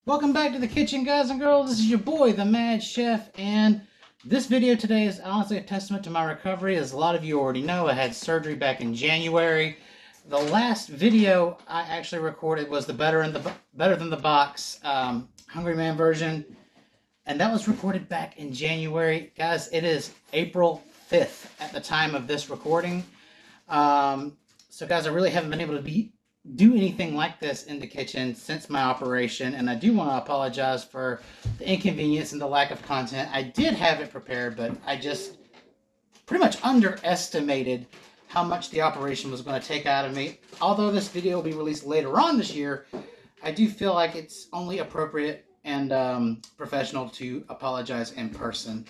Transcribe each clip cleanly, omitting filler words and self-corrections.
Welcome back to the kitchen, guys and girls. This is your boy, the Mad Chef, and this video today is honestly a testament to my recovery. As a lot of you already know, I had surgery back in January. The last video I actually recorded was the Better Than the Box Hungry Man version, and that was recorded back in January. Guys, it is April 5th at the time of this recording. So guys, I really haven't been able to do anything like this in the kitchen since my operation, and I do want to apologize for the inconvenience and the lack of content. I did have it prepared, but I just pretty much underestimated how much the operation was going to take out of me. Although this video will be released later on this year, I do feel like it's only appropriate and professional to apologize in person.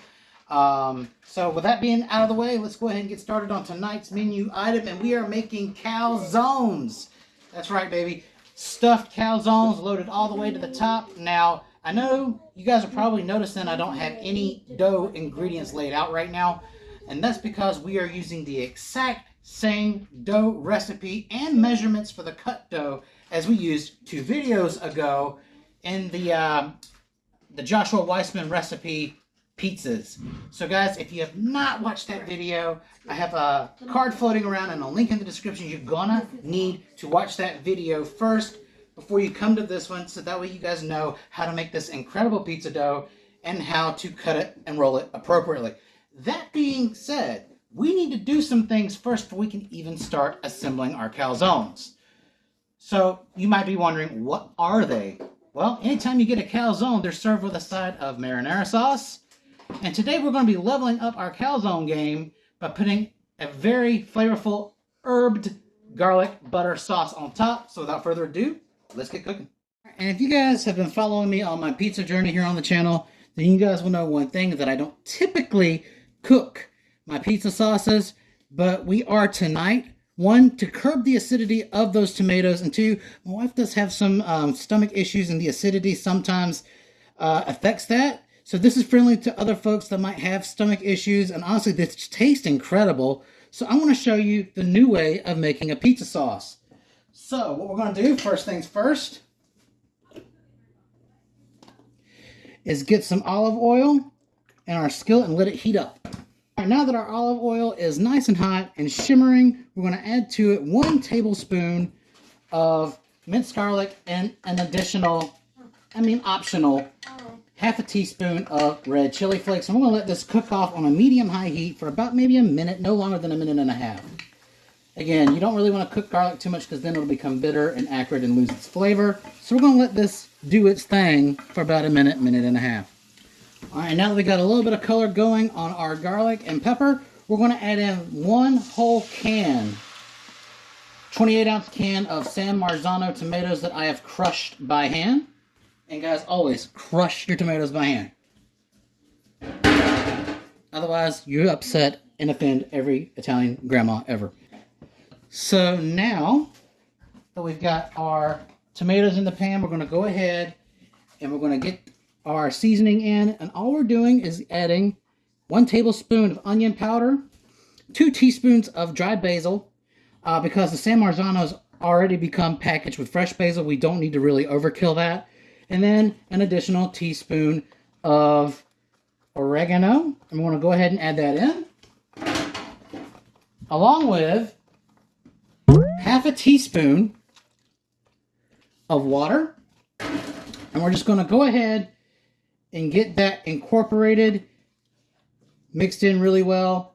So with that being out of the way, let's go ahead and get started on tonight's menu item, and we are making calzones. That's right, baby. Stuffed calzones loaded all the way to the top. Now, I know you guys are probably noticing I don't have any dough ingredients laid out right now, and that's because we are using the exact same dough recipe and measurements for the cut dough as we used 2 videos ago in the Joshua Weissman recipe pizzas. So guys, if you have not watched that video, I have a card floating around and a link in the description. You're gonna need to watch that video first before you come to this one, so that way you guys know how to make this incredible pizza dough and how to cut it and roll it appropriately. That being said, we need to do some things first before we can even start assembling our calzones. So you might be wondering, what are they? Well, anytime you get a calzone, they're served with a side of marinara sauce. And today we're going to be leveling up our calzone game by putting a very flavorful herbed garlic butter sauce on top. So without further ado, let's get cooking. And if you guys have been following me on my pizza journey here on the channel, then you guys will know one thing, that I don't typically cook my pizza sauces, but we are tonight. 1, to curb the acidity of those tomatoes, and 2, my wife does have some stomach issues, and the acidity sometimes affects that. So this is friendly to other folks that might have stomach issues, and honestly, this tastes incredible. So I'm going to show you the new way of making a pizza sauce. So what we're going to do, first things first, is get some olive oil in our skillet and let it heat up. All right, now that our olive oil is nice and hot and shimmering, we're going to add to it 1 tablespoon of minced garlic and an additional, optional, half a teaspoon of red chili flakes. And we're going to let this cook off on a medium-high heat for about maybe a minute, no longer than a minute and a half. Again, you don't really want to cook garlic too much because then it'll become bitter and acrid and lose its flavor. So we're going to let this do its thing for about a minute, minute and a half. All right, now that we got a little bit of color going on our garlic and pepper, we're going to add in 1 whole can, 28-ounce can of San Marzano tomatoes that I have crushed by hand. And guys, always crush your tomatoes by hand. Otherwise, you upset and offend every Italian grandma ever. So now that we've got our tomatoes in the pan, we're going to go ahead and we're going to get our seasoning in. And all we're doing is adding 1 tablespoon of onion powder, 2 teaspoons of dried basil, because the San Marzano's already become packaged with fresh basil. We don't need to really overkill that. And then an additional teaspoon of oregano. I'm going to go ahead and add that in, along with half a teaspoon of water. And we're just going to go ahead and get that incorporated, mixed in really well.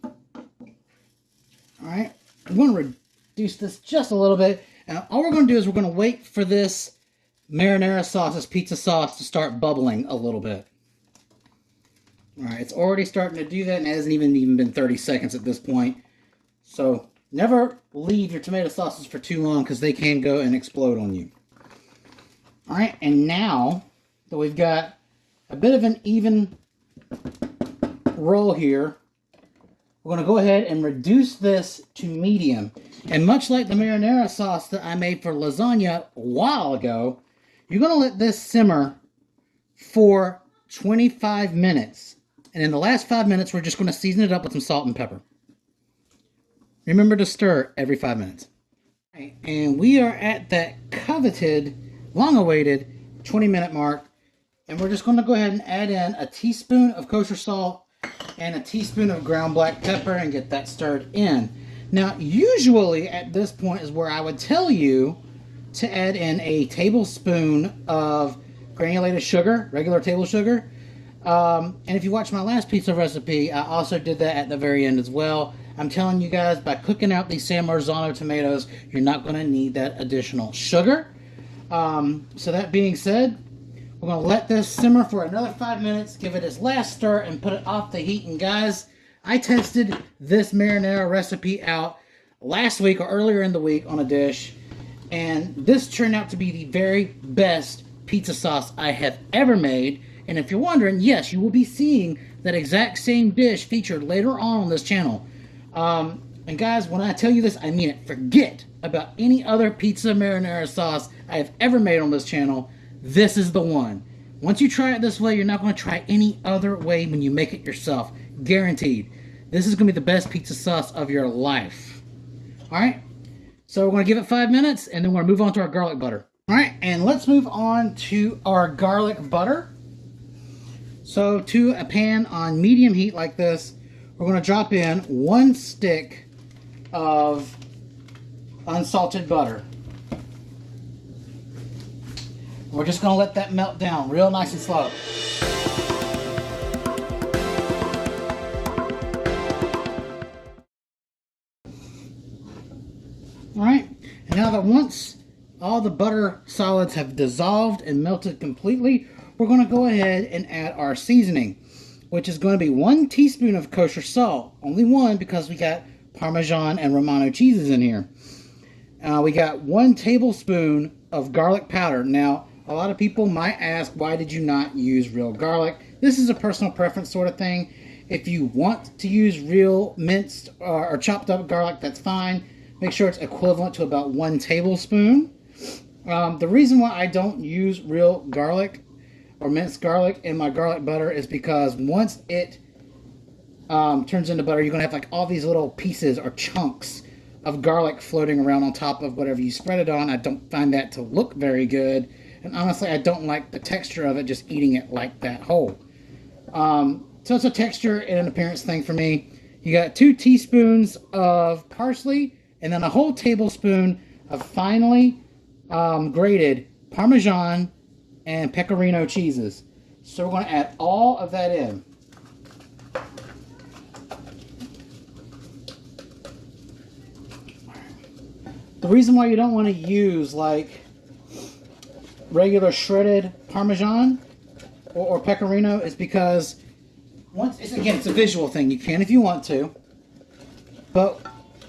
All right, I'm going to reduce this just a little bit. Now, all we're going to do is we're going to wait for this marinara sauce, this pizza sauce, to start bubbling a little bit. All right, it's already starting to do that, and it hasn't even been 30 seconds at this point. So never leave your tomato sauces for too long because they can go and explode on you. All right, and now that we've got a bit of an even roll here, we're going to go ahead and reduce this to medium. And much like the marinara sauce that I made for lasagna a while ago, you're going to let this simmer for 25 minutes. And in the last 5 minutes, we're just going to season it up with some salt and pepper. Remember to stir every 5 minutes. And we are at that coveted, long-awaited 20-minute mark. And we're just going to go ahead and add in a teaspoon of kosher salt and a teaspoon of ground black pepper and get that stirred in. Now, usually at this point is where I would tell you to add in a tablespoon of granulated sugar, regular table sugar. And if you watch my last pizza recipe, I also did that at the very end as well. I'm telling you guys, by cooking out these San Marzano tomatoes, you're not going to need that additional sugar. So that being said, we're going to let this simmer for another 5 minutes, give it its last stir, and put it off the heat. And guys, I tested this marinara recipe out last week or earlier in the week on a dish, and this turned out to be the very best pizza sauce I have ever made. And if you're wondering, yes, you will be seeing that exact same dish featured later on this channel. And guys, when I tell you this, I mean it. Forget about any other pizza marinara sauce I have ever made on this channel. This is the one. Once you try it this way, you're not going to try any other way when you make it yourself. Guaranteed. This is going to be the best pizza sauce of your life. Alright? So we're going to give it 5 minutes, and then we're going to move on to our garlic butter. Alright, and let's move on to our garlic butter. So to a pan on medium heat like this, we're going to drop in 1 stick of unsalted butter. We're just going to let that melt down real nice and slow. Alright, and now that once all the butter solids have dissolved and melted completely, we're going to go ahead and add our seasoning, which is going to be 1 teaspoon of kosher salt. Only 1 because we got Parmesan and Romano cheeses in here. We got 1 tablespoon of garlic powder. Now, a lot of people might ask, why did you not use real garlic? This is a personal preference sort of thing. If you want to use real minced or chopped up garlic, that's fine. Make sure it's equivalent to about 1 tablespoon. The reason why I don't use real garlic or minced garlic in my garlic butter is because once it turns into butter, you're going to have like all these little pieces or chunks of garlic floating around on top of whatever you spread it on. I don't find that to look very good. And honestly, I don't like the texture of it just eating it like that whole. So it's a texture and an appearance thing for me. You got 2 teaspoons of parsley and then a whole tablespoon of finely grated Parmesan and Pecorino cheeses. So we're going to add all of that in. The reason why you don't want to use like regular shredded Parmesan or Pecorino is because it's a visual thing. You can if you want to, but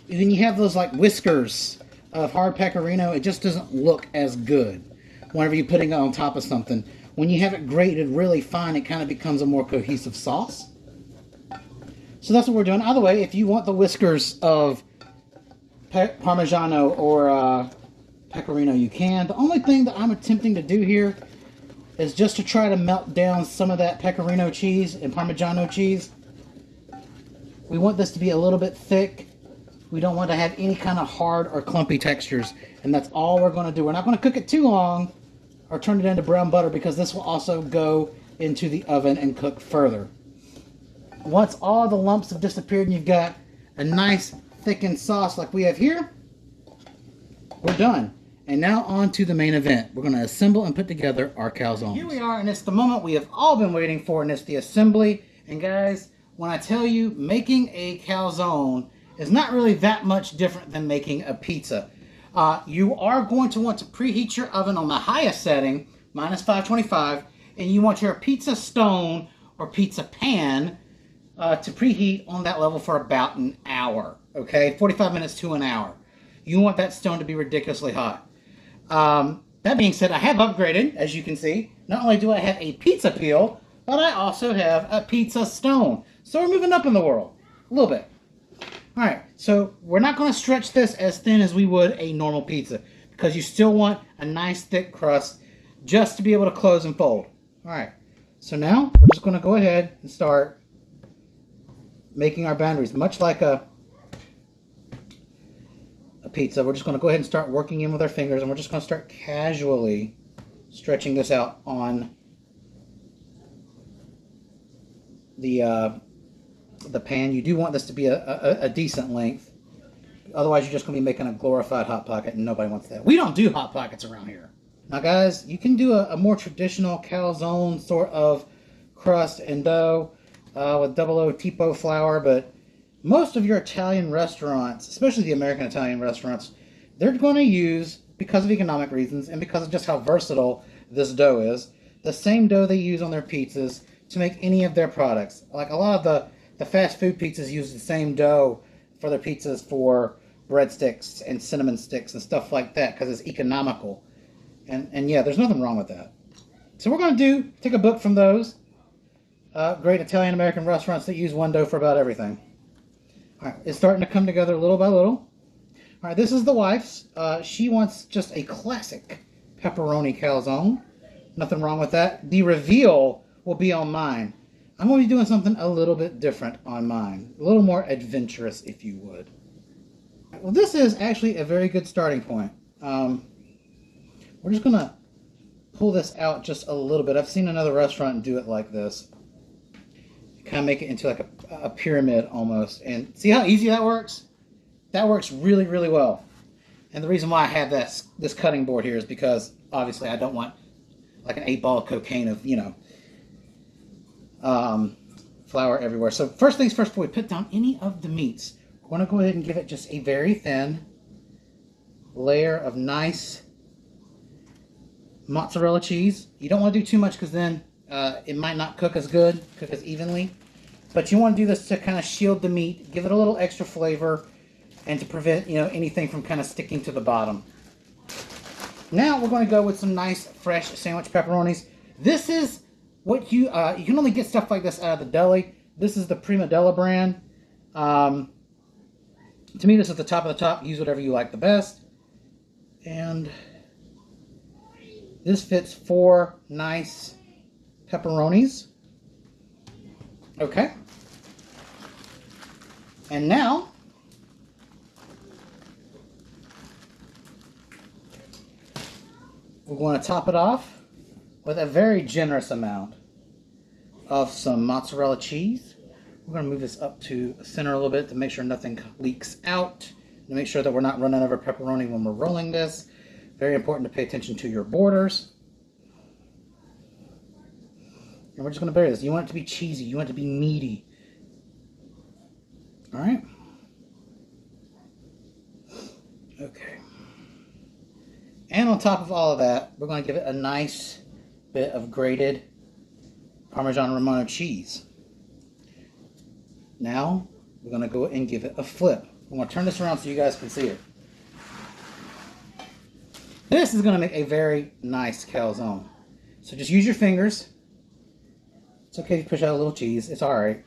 then you have those like whiskers of hard Pecorino. It just doesn't look as good whenever you're putting it on top of something. When you have it grated really fine, it kind of becomes a more cohesive sauce. So that's what we're doing. Either way, if you want the whiskers of Parmigiano or Pecorino, you can. The only thing that I'm attempting to do here is just to try to melt down some of that Pecorino cheese and Parmigiano cheese. We want this to be a little bit thick. We don't want to have any kind of hard or clumpy textures. And that's all we're going to do. We're not going to cook it too long or turn it into brown butter because this will also go into the oven and cook further. Once all the lumps have disappeared and you've got a nice thickened sauce like we have here, we're done. And now on to the main event. We're going to assemble and put together our calzones. Here we are, and it's the moment we have all been waiting for, and it's the assembly. And guys, when I tell you making a calzone is not really that much different than making a pizza. You are going to want to preheat your oven on the highest setting, minus 525, and you want your pizza stone or pizza pan to preheat on that level for about an hour. Okay, 45 minutes to an hour. You want that stone to be ridiculously hot. That being said, I have upgraded, as you can see. Not only do I have a pizza peel, but I also have a pizza stone. So we're moving up in the world, a little bit. All right, so we're not going to stretch this as thin as we would a normal pizza because you still want a nice thick crust just to be able to close and fold. All right, so now we're just going to go ahead and start making our boundaries, much like a pizza, we're just going to go ahead and start working in with our fingers, and we're just going to start casually stretching this out on the pan. You do want this to be a decent length. Otherwise, you're just going to be making a glorified Hot Pocket, and nobody wants that. We don't do Hot Pockets around here. Now, guys, you can do a more traditional calzone sort of crust and dough with double O tipo flour, but most of your Italian restaurants, especially the American Italian restaurants, they're going to use, because of economic reasons and because of just how versatile this dough is, the same dough they use on their pizzas to make any of their products. Like a lot of the fast food pizzas use the same dough for their pizzas for breadsticks and cinnamon sticks and stuff like that because it's economical. And yeah, there's nothing wrong with that. So we're going to take a book from those great Italian-American restaurants that use one dough for about everything. All right, it's starting to come together little by little. All right, this is the wife's. She wants just a classic pepperoni calzone. Nothing wrong with that. The reveal will be on mine. I'm going to be doing something a little bit different on mine. A little more adventurous, if you would. Well, this is actually a very good starting point. We're just going to pull this out just a little bit. I've seen another restaurant do it like this. Kind of make it into like a pyramid almost. And see how easy that works? That works really, really well. And the reason why I have this cutting board here is because obviously I don't want like an 8-ball of cocaine of, flour everywhere. So first things first, before we put down any of the meats, we're going to go ahead and give it just a very thin layer of nice mozzarella cheese. You don't want to do too much because then it might not cook as good, cook as evenly. But you want to do this to kind of shield the meat, give it a little extra flavor, and to prevent anything from kind of sticking to the bottom. Now we're going to go with some nice fresh sandwich pepperonis. This is what you can only get stuff like this out of the deli. This is the Prima Della brand. To me, this is the top of the top. Use whatever you like the best. And this fits 4 nice pepperonis. Okay. And now we're going to top it off with a very generous amount of some mozzarella cheese. We're going to move this up to the center a little bit to make sure nothing leaks out, to make sure that we're not running over pepperoni when we're rolling this. Very important to pay attention to your borders. And we're just going to bury this. You want it to be cheesy. You want it to be meaty. All right. Okay. And on top of all of that, we're going to give it a nice bit of grated Parmesan Romano cheese. Now, we're going to go and give it a flip. I'm going to turn this around so you guys can see it. This is going to make a very nice calzone. So just use your fingers. It's okay if you push out a little cheese. It's all right.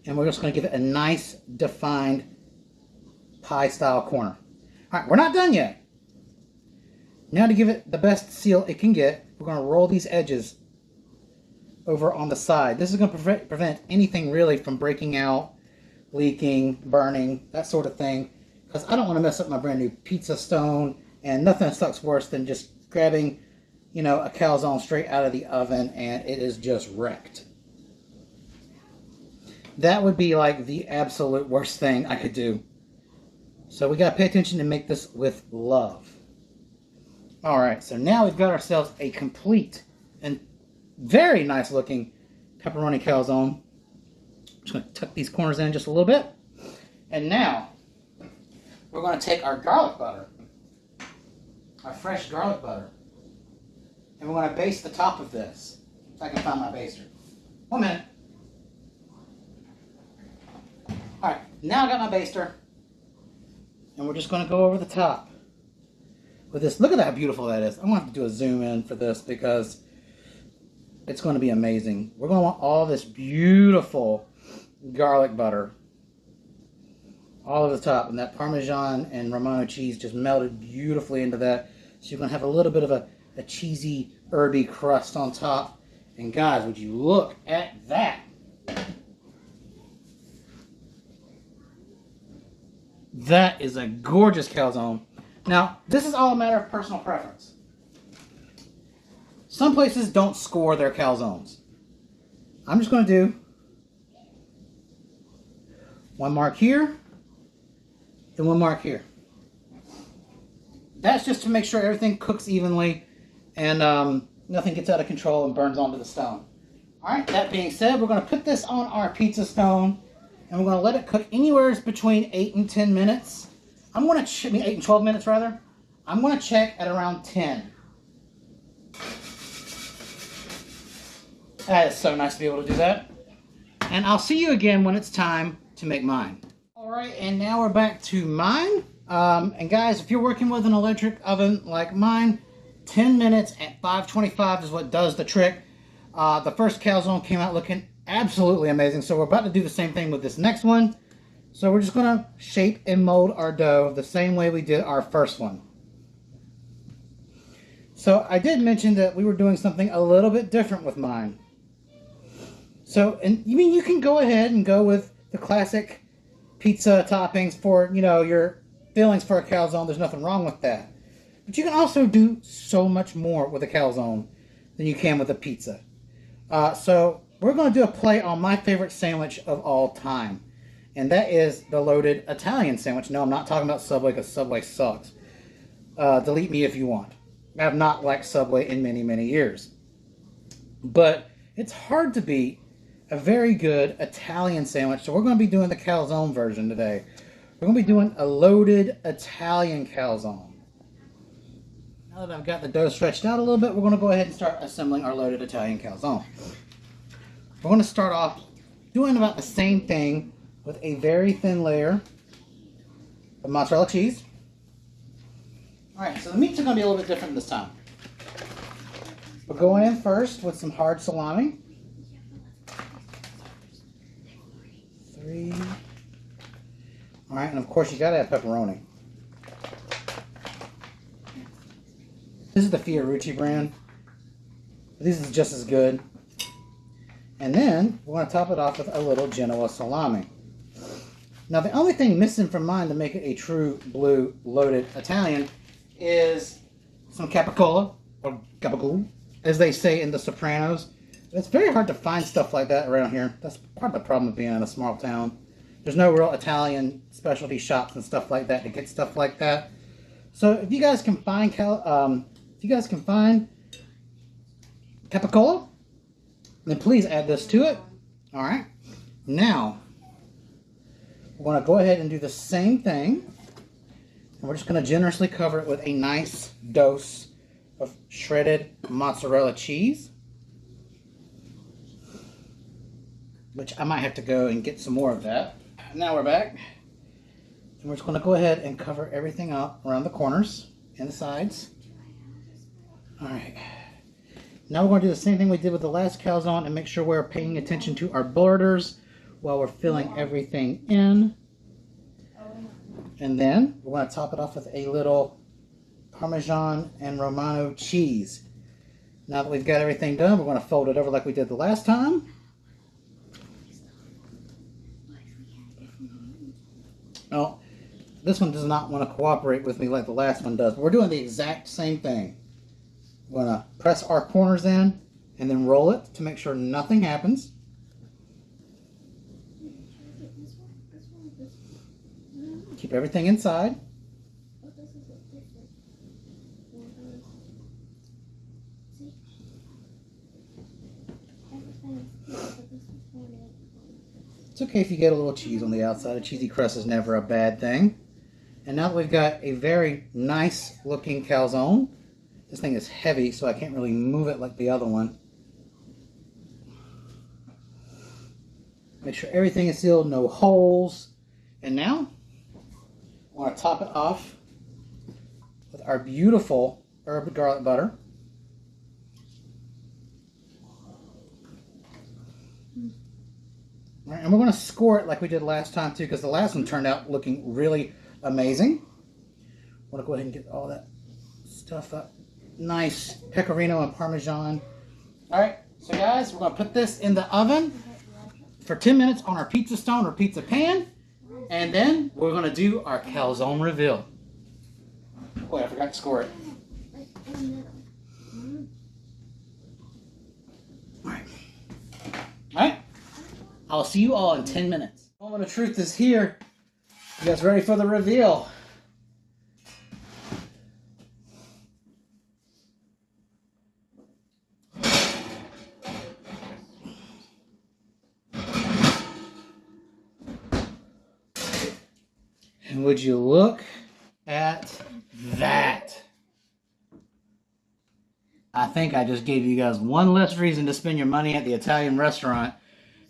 And we're just going to give it a nice, defined pie-style corner. All right, we're not done yet. Now to give it the best seal it can get, we're going to roll these edges over on the side. This is going to prevent anything really from breaking out, leaking, burning, that sort of thing. Because I don't want to mess up my brand new pizza stone, and nothing sucks worse than just grabbing, a calzone straight out of the oven and it is just wrecked. That would be like the absolute worst thing I could do. So we got to pay attention and make this with love. Alright, so now we've got ourselves a complete and very nice looking pepperoni calzone. I'm just going to tuck these corners in just a little bit. And now we're going to take our garlic butter, our fresh garlic butter, and we're going to baste the top of this. If I can find my baster. 1 minute. Alright, now I got my baster. And we're just going to go over the top with this. Look at how beautiful that is. I'm going to have to do a zoom in for this because it's going to be amazing. We're going to want all this beautiful garlic butter all over the top. And that Parmesan and Romano cheese just melted beautifully into that. So you're going to have a little bit of a cheesy, herby crust on top. And guys, would you look at that? That is a gorgeous calzone. Now, this is all a matter of personal preference. Some places don't score their calzones. I'm just going to do one mark here and one mark here. That's just to make sure everything cooks evenly and nothing gets out of control and burns onto the stone. Alright, that being said, we're going to put this on our pizza stone and we're going to let it cook anywhere between 8 and 10 minutes. I'm going to 8 and 12 minutes rather. I'm going to check at around 10. That is so nice to be able to do that. And I'll see you again when it's time to make mine. Alright, and now we're back to mine. And guys, if you're working with an electric oven like mine, 10 minutes at 525 is what does the trick. The first calzone came out looking absolutely amazing. So we're about to do the same thing with this next one. So we're just going to shape and mold our dough the same way we did our first one. So I did mention that we were doing something a little bit different with mine. So, and you mean you can go ahead and go with the classic pizza toppings for, you know, your fillings for a calzone. There's nothing wrong with that. But you can also do so much more with a calzone than you can with a pizza. So we're going to do a play on my favorite sandwich of all time. And that is the loaded Italian sandwich. No, I'm not talking about Subway because Subway sucks. Delete me if you want. I have not liked Subway in many, many years. But it's hard to beat a very good Italian sandwich. So we're going to be doing the calzone version today. We're going to be doing a loaded Italian calzone. Now that I've got the dough stretched out a little bit, we're going to go ahead and start assembling our loaded Italian calzone. We're going to start off doing about the same thing with a very thin layer of mozzarella cheese. Alright, so the meats are going to be a little bit different this time. We're going in first with some hard salami. 3. Alright, and of course you got to have pepperoni. This is the Fiorucci brand. This is just as good. And then we're going to top it off with a little Genoa salami. Now the only thing missing from mine to make it a true blue loaded Italian is some capicola, or gabagool, as they say in The Sopranos. It's very hard to find stuff like that around here. That's part of the problem of being in a small town. There's no real Italian specialty shops and stuff like that to get stuff like that. So if you guys can find capicola, then please add this to it. All right. Now we're going to go ahead and do the same thing. And we're just going to generously cover it with a nice dose of shredded mozzarella cheese. Which I might have to go and get some more of that. Now we're back. And we're just going to go ahead and cover everything up around the corners and the sides. Alright. Now we're going to do the same thing we did with the last calzone and make sure we're paying attention to our borders while we're filling everything in. And then we're going to top it off with a little Parmesan and Romano cheese. Now that we've got everything done, we're going to fold it over like we did the last time. Now, this one does not want to cooperate with me like the last one does. But we're doing the exact same thing. We're going to press our corners in and then roll it to make sure nothing happens. Keep everything inside. It's okay if you get a little cheese on the outside. A cheesy crust is never a bad thing. And now that we've got a very nice looking calzone, this thing is heavy so I can't really move it like the other one. Make sure everything is sealed, no holes. And now I want to top it off with our beautiful herb garlic butter. All right, and we're going to score it like we did last time too, because the last one turned out looking really amazing. I want to go ahead and get all that stuff up. Nice pecorino and Parmesan. All right, so guys, we're going to put this in the oven for 10 minutes on our pizza stone or pizza pan. And then we're going to do our calzone reveal. Wait, I forgot to score it. Alright. Alright. I'll see you all in 10 minutes. Moment of truth is here. You guys ready for the reveal? And would you look at that? I think I just gave you guys one less reason to spend your money at the Italian restaurant.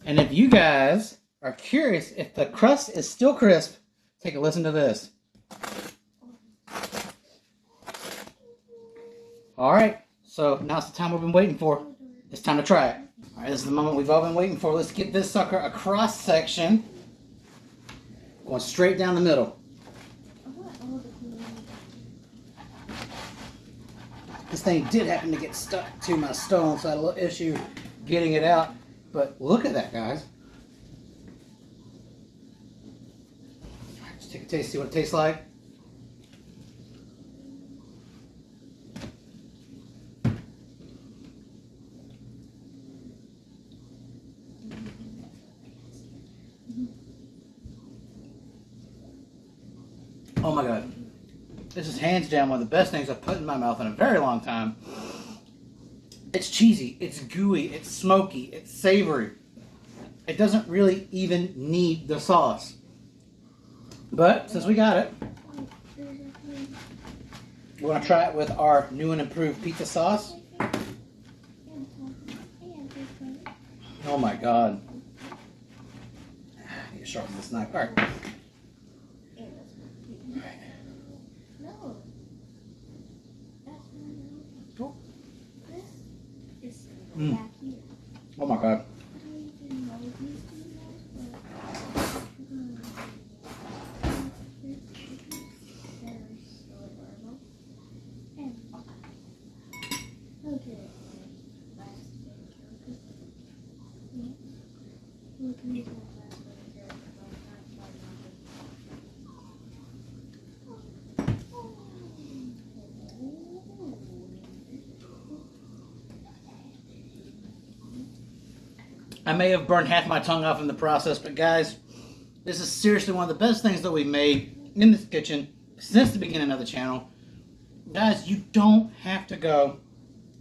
And if you guys are curious if the crust is still crisp, take a listen to this. Alright, so now's the time we've been waiting for. It's time to try it. Alright, this is the moment we've all been waiting for. Let's get this sucker across section. Going straight down the middle. This thing did happen to get stuck to my stone, so I had a little issue getting it out. But look at that, guys. Let's take a taste, see what it tastes like. Oh my God. This is hands down one of the best things I've put in my mouth in a very long time. It's cheesy, it's gooey, it's smoky, it's savory. It doesn't really even need the sauce. But since we got it, we're going to try it with our new and improved pizza sauce. Oh my God. I need to sharpen this knife. All right. Mm. Oh my God. I may have burned half my tongue off in the process, but guys, this is seriously one of the best things that we've made in this kitchen since the beginning of the channel. Guys, you don't have to go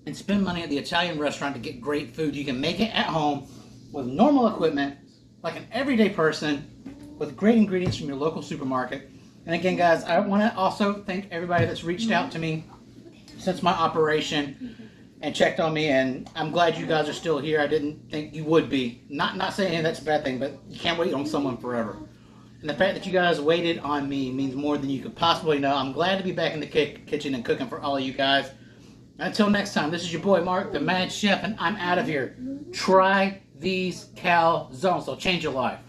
and spend money at the Italian restaurant to get great food. You can make it at home with normal equipment, like an everyday person, with great ingredients from your local supermarket. And again, guys, I want to also thank everybody that's reached out to me since my operation and checked on me, and I'm glad you guys are still here. I didn't think you would be. Not saying that's a bad thing, but you can't wait on someone forever. And the fact that you guys waited on me means more than you could possibly know. I'm glad to be back in the kitchen and cooking for all of you guys. Until next time, this is your boy Mark, the Mad Chef, and I'm out of here. Try these calzones. They'll change your life.